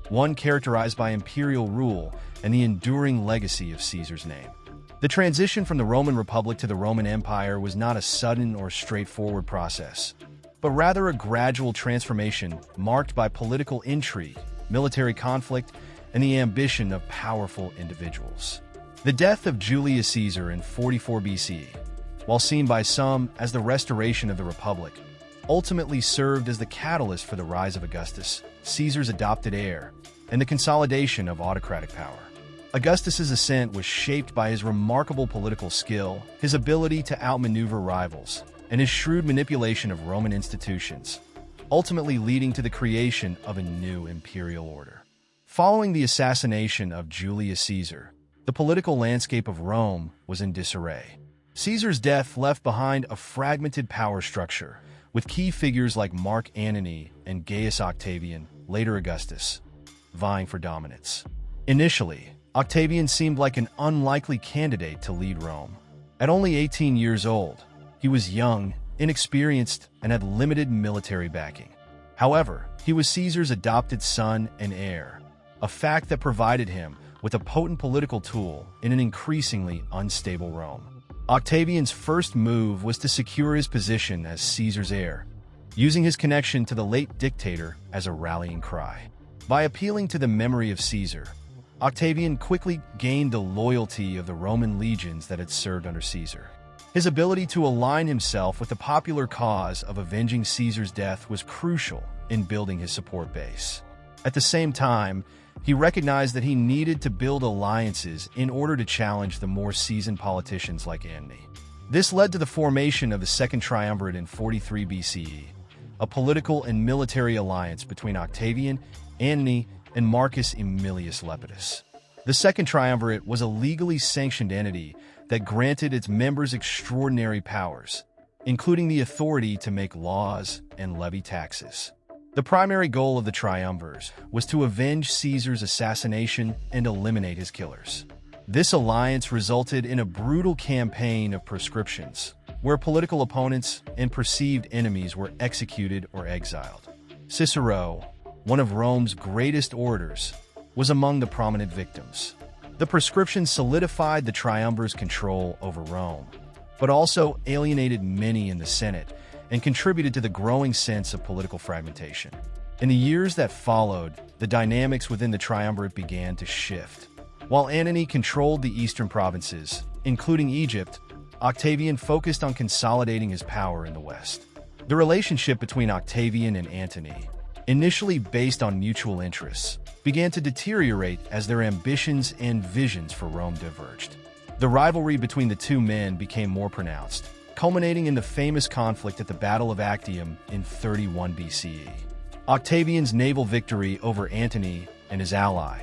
one characterized by imperial rule and the enduring legacy of Caesar's name. The transition from the Roman Republic to the Roman Empire was not a sudden or straightforward process, but rather a gradual transformation marked by political intrigue, military conflict, and the ambition of powerful individuals. The death of Julius Caesar in 44 BCE, while seen by some as the restoration of the Republic, ultimately served as the catalyst for the rise of Augustus, Caesar's adopted heir, and the consolidation of autocratic power. Augustus's ascent was shaped by his remarkable political skill, his ability to outmaneuver rivals, and his shrewd manipulation of Roman institutions, ultimately leading to the creation of a new imperial order. Following the assassination of Julius Caesar, the political landscape of Rome was in disarray. Caesar's death left behind a fragmented power structure, with key figures like Mark Antony and Gaius Octavian, later Augustus, vying for dominance. Initially, Octavian seemed like an unlikely candidate to lead Rome. At only 18 years old, he was young, inexperienced, and had limited military backing. However, he was Caesar's adopted son and heir, a fact that provided him with a potent political tool in an increasingly unstable Rome. Octavian's first move was to secure his position as Caesar's heir, using his connection to the late dictator as a rallying cry. By appealing to the memory of Caesar, Octavian quickly gained the loyalty of the Roman legions that had served under Caesar. His ability to align himself with the popular cause of avenging Caesar's death was crucial in building his support base. At the same time, he recognized that he needed to build alliances in order to challenge the more seasoned politicians like Antony. This led to the formation of the Second Triumvirate in 43 BCE, a political and military alliance between Octavian, Antony, and Marcus Aemilius Lepidus. The Second Triumvirate was a legally sanctioned entity that granted its members extraordinary powers, including the authority to make laws and levy taxes. The primary goal of the triumvirs was to avenge Caesar's assassination and eliminate his killers. This alliance resulted in a brutal campaign of proscriptions, where political opponents and perceived enemies were executed or exiled. Cicero, one of Rome's greatest orators, was among the prominent victims. The proscription solidified the triumvirs' control over Rome, but also alienated many in the Senate and contributed to the growing sense of political fragmentation. In the years that followed, the dynamics within the triumvirate began to shift. While Antony controlled the eastern provinces, including Egypt, Octavian focused on consolidating his power in the west. The relationship between Octavian and Antony, initially based on mutual interests, began to deteriorate as their ambitions and visions for Rome diverged. The rivalry between the two men became more pronounced, culminating in the famous conflict at the Battle of Actium in 31 BCE. Octavian's naval victory over Antony and his ally,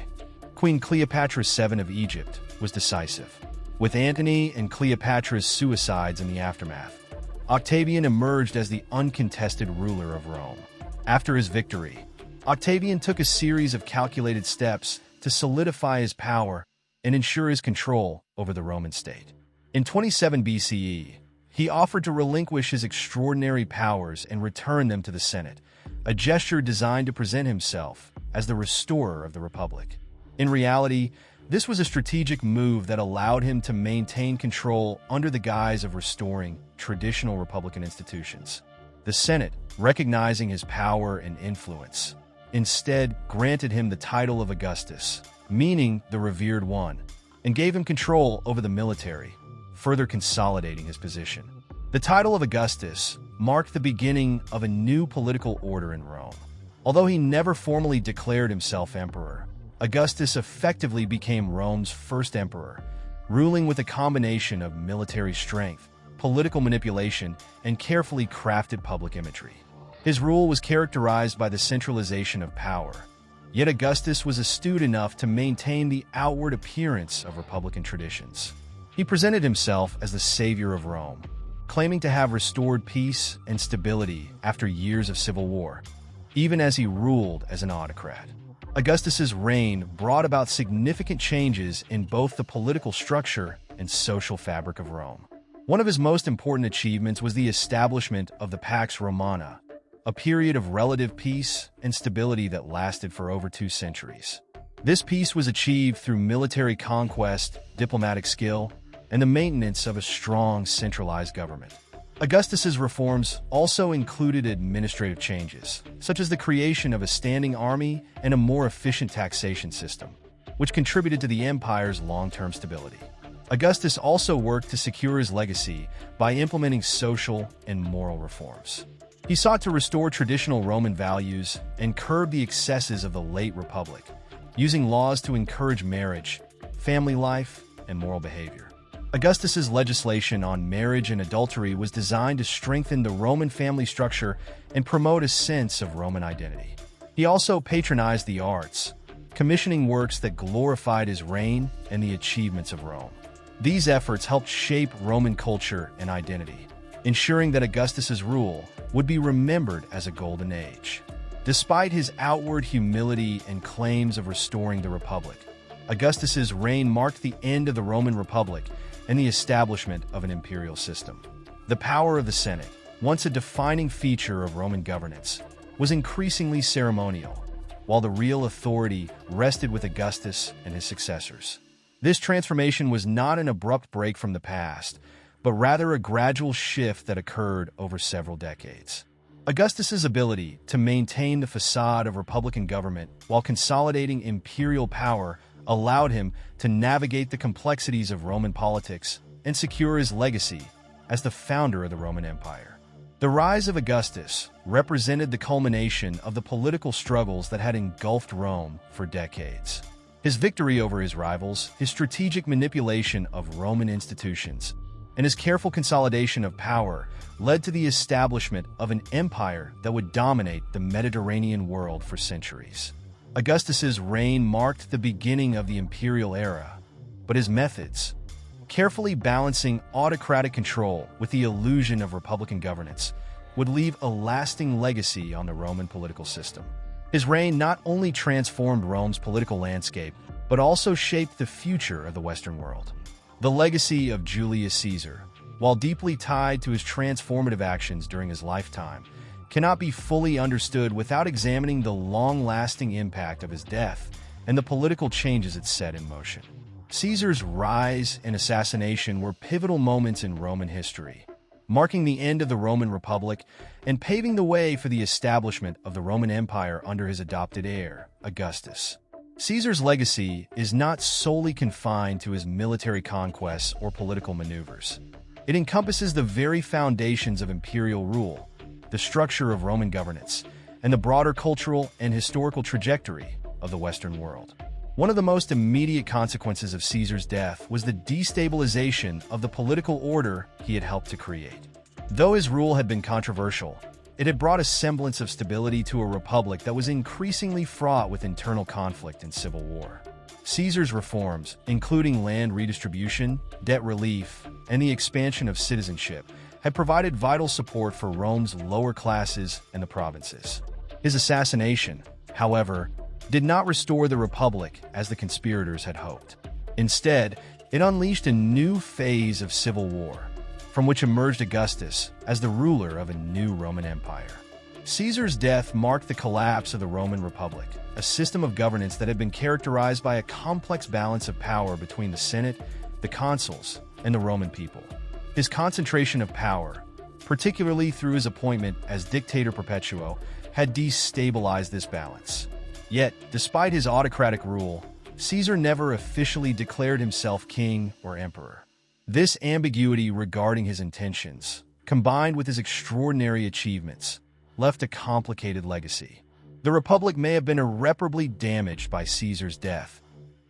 Queen Cleopatra VII of Egypt, was decisive. With Antony and Cleopatra's suicides in the aftermath, Octavian emerged as the uncontested ruler of Rome. After his victory, Octavian took a series of calculated steps to solidify his power and ensure his control over the Roman state. In 27 BCE, he offered to relinquish his extraordinary powers and return them to the Senate, a gesture designed to present himself as the restorer of the Republic. In reality, this was a strategic move that allowed him to maintain control under the guise of restoring traditional Republican institutions. The Senate, recognizing his power and influence, instead granted him the title of Augustus, meaning the revered one, and gave him control over the military, further consolidating his position. The title of Augustus marked the beginning of a new political order in Rome. Although he never formally declared himself emperor, Augustus effectively became Rome's first emperor, ruling with a combination of military strength, political manipulation, and carefully crafted public imagery. His rule was characterized by the centralization of power, yet Augustus was astute enough to maintain the outward appearance of Republican traditions. He presented himself as the savior of Rome, claiming to have restored peace and stability after years of civil war, even as he ruled as an autocrat. Augustus's reign brought about significant changes in both the political structure and social fabric of Rome. One of his most important achievements was the establishment of the Pax Romana, a period of relative peace and stability that lasted for over 2 centuries. This peace was achieved through military conquest, diplomatic skill, and the maintenance of a strong centralized government. Augustus's reforms also included administrative changes, such as the creation of a standing army and a more efficient taxation system, which contributed to the empire's long-term stability. Augustus also worked to secure his legacy by implementing social and moral reforms. He sought to restore traditional Roman values and curb the excesses of the late Republic, using laws to encourage marriage, family life, and moral behavior. Augustus's legislation on marriage and adultery was designed to strengthen the Roman family structure and promote a sense of Roman identity. He also patronized the arts, commissioning works that glorified his reign and the achievements of Rome. These efforts helped shape Roman culture and identity, ensuring that Augustus's rule would be remembered as a golden age. Despite his outward humility and claims of restoring the Republic, Augustus's reign marked the end of the Roman Republic and the establishment of an imperial system. The power of the Senate, once a defining feature of Roman governance, was increasingly ceremonial, while the real authority rested with Augustus and his successors. This transformation was not an abrupt break from the past, but rather a gradual shift that occurred over several decades. Augustus's ability to maintain the facade of republican government while consolidating imperial power allowed him to navigate the complexities of Roman politics and secure his legacy as the founder of the Roman Empire. The rise of Augustus represented the culmination of the political struggles that had engulfed Rome for decades. His victory over his rivals, his strategic manipulation of Roman institutions, and his careful consolidation of power led to the establishment of an empire that would dominate the Mediterranean world for centuries. Augustus's reign marked the beginning of the imperial era, but his methods, carefully balancing autocratic control with the illusion of republican governance, would leave a lasting legacy on the Roman political system. His reign not only transformed Rome's political landscape, but also shaped the future of the Western world. The legacy of Julius Caesar, while deeply tied to his transformative actions during his lifetime, cannot be fully understood without examining the long-lasting impact of his death and the political changes it set in motion. Caesar's rise and assassination were pivotal moments in Roman history, marking the end of the Roman Republic and paving the way for the establishment of the Roman Empire under his adopted heir, Augustus. Caesar's legacy is not solely confined to his military conquests or political maneuvers. It encompasses the very foundations of imperial rule, the structure of Roman governance, and the broader cultural and historical trajectory of the Western world. One of the most immediate consequences of Caesar's death was the destabilization of the political order he had helped to create. Though his rule had been controversial, it had brought a semblance of stability to a republic that was increasingly fraught with internal conflict and civil war. Caesar's reforms, including land redistribution, debt relief, and the expansion of citizenship, had provided vital support for Rome's lower classes and the provinces. His assassination, however, did not restore the republic as the conspirators had hoped. Instead, it unleashed a new phase of civil war, from which emerged Augustus as the ruler of a new Roman Empire. Caesar's death marked the collapse of the Roman Republic, a system of governance that had been characterized by a complex balance of power between the Senate, the consuls, and the Roman people. His concentration of power, particularly through his appointment as Dictator Perpetuo, had destabilized this balance. Yet, despite his autocratic rule, Caesar never officially declared himself king or emperor. This ambiguity regarding his intentions, combined with his extraordinary achievements, left a complicated legacy. The Republic may have been irreparably damaged by Caesar's death,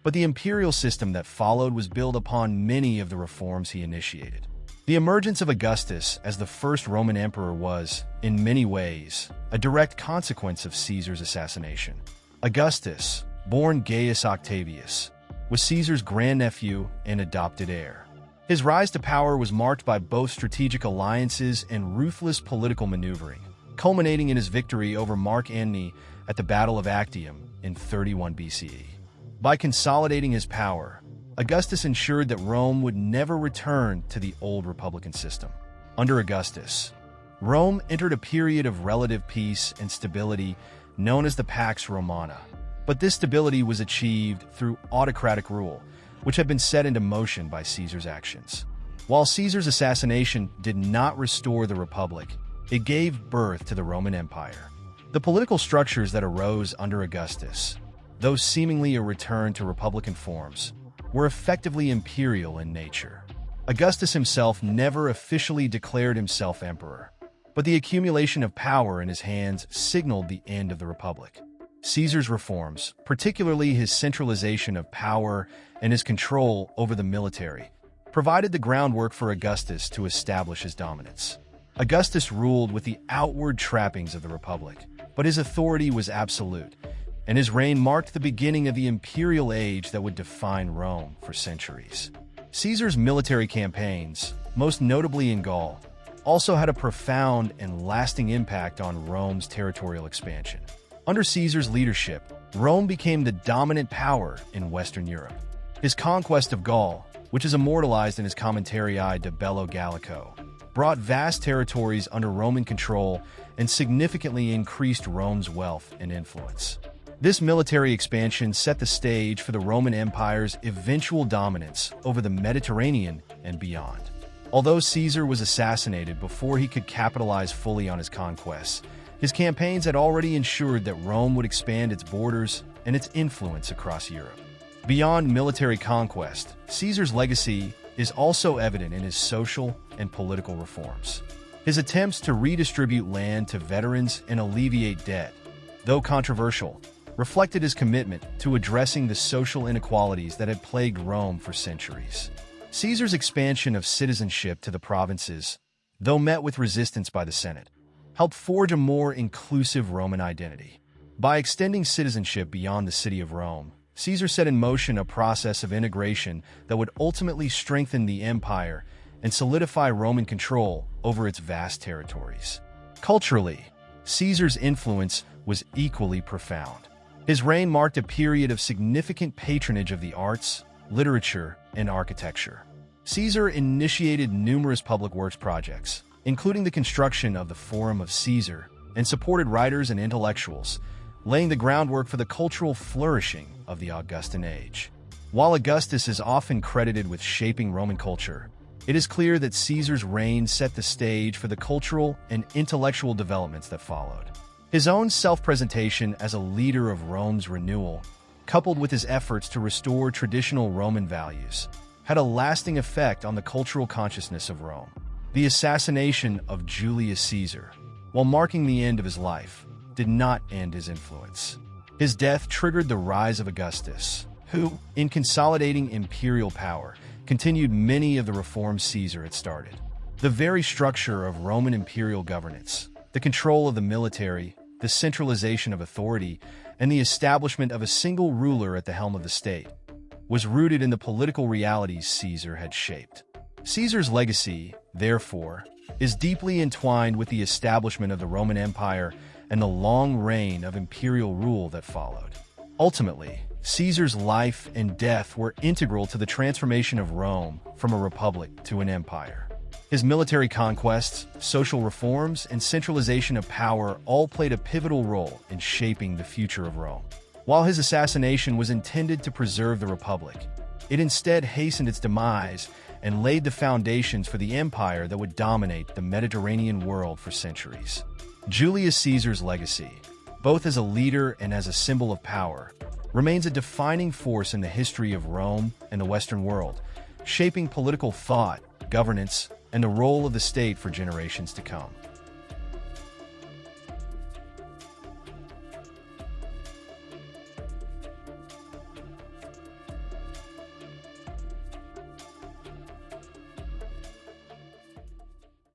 but the imperial system that followed was built upon many of the reforms he initiated. The emergence of Augustus as the first Roman emperor was, in many ways, a direct consequence of Caesar's assassination. Augustus, born Gaius Octavius, was Caesar's grandnephew and adopted heir. His rise to power was marked by both strategic alliances and ruthless political maneuvering, culminating in his victory over Mark Antony at the Battle of Actium in 31 BCE. By consolidating his power, Augustus ensured that Rome would never return to the old republican system. Under Augustus, Rome entered a period of relative peace and stability known as the Pax Romana. But this stability was achieved through autocratic rule, which had been set into motion by Caesar's actions. While Caesar's assassination did not restore the Republic, it gave birth to the Roman Empire. The political structures that arose under Augustus, though seemingly a return to republican forms, were effectively imperial in nature. Augustus himself never officially declared himself emperor, but the accumulation of power in his hands signaled the end of the Republic. Caesar's reforms, particularly his centralization of power and his control over the military, provided the groundwork for Augustus to establish his dominance. Augustus ruled with the outward trappings of the Republic, but his authority was absolute, and his reign marked the beginning of the imperial age that would define Rome for centuries. Caesar's military campaigns, most notably in Gaul, also had a profound and lasting impact on Rome's territorial expansion. Under Caesar's leadership, Rome became the dominant power in Western Europe. His conquest of Gaul, which is immortalized in his Commentarii de Bello Gallico, brought vast territories under Roman control and significantly increased Rome's wealth and influence. This military expansion set the stage for the Roman Empire's eventual dominance over the Mediterranean and beyond. Although Caesar was assassinated before he could capitalize fully on his conquests, his campaigns had already ensured that Rome would expand its borders and its influence across Europe. Beyond military conquest, Caesar's legacy is also evident in his social and political reforms. His attempts to redistribute land to veterans and alleviate debt, though controversial, reflected his commitment to addressing the social inequalities that had plagued Rome for centuries. Caesar's expansion of citizenship to the provinces, though met with resistance by the Senate, helped forge a more inclusive Roman identity. By extending citizenship beyond the city of Rome, Caesar set in motion a process of integration that would ultimately strengthen the empire and solidify Roman control over its vast territories. Culturally, Caesar's influence was equally profound. His reign marked a period of significant patronage of the arts, literature, and architecture. Caesar initiated numerous public works projects, including the construction of the Forum of Caesar, and supported writers and intellectuals, laying the groundwork for the cultural flourishing of the Augustan age. While Augustus is often credited with shaping Roman culture, it is clear that Caesar's reign set the stage for the cultural and intellectual developments that followed. His own self-presentation as a leader of Rome's renewal, coupled with his efforts to restore traditional Roman values, had a lasting effect on the cultural consciousness of Rome. The assassination of Julius Caesar, while marking the end of his life, did not end his influence. His death triggered the rise of Augustus, who, in consolidating imperial power, continued many of the reforms Caesar had started. The very structure of Roman imperial governance, the control of the military, the centralization of authority, and the establishment of a single ruler at the helm of the state, was rooted in the political realities Caesar had shaped. Caesar's legacy, therefore, is deeply entwined with the establishment of the Roman Empire and the long reign of imperial rule that followed. Ultimately, Caesar's life and death were integral to the transformation of Rome from a republic to an empire. His military conquests, social reforms, and centralization of power all played a pivotal role in shaping the future of Rome. While his assassination was intended to preserve the republic, it instead hastened its demise and laid the foundations for the empire that would dominate the Mediterranean world for centuries. Julius Caesar's legacy, both as a leader and as a symbol of power, remains a defining force in the history of Rome and the Western world, shaping political thought, governance, and the role of the state for generations to come.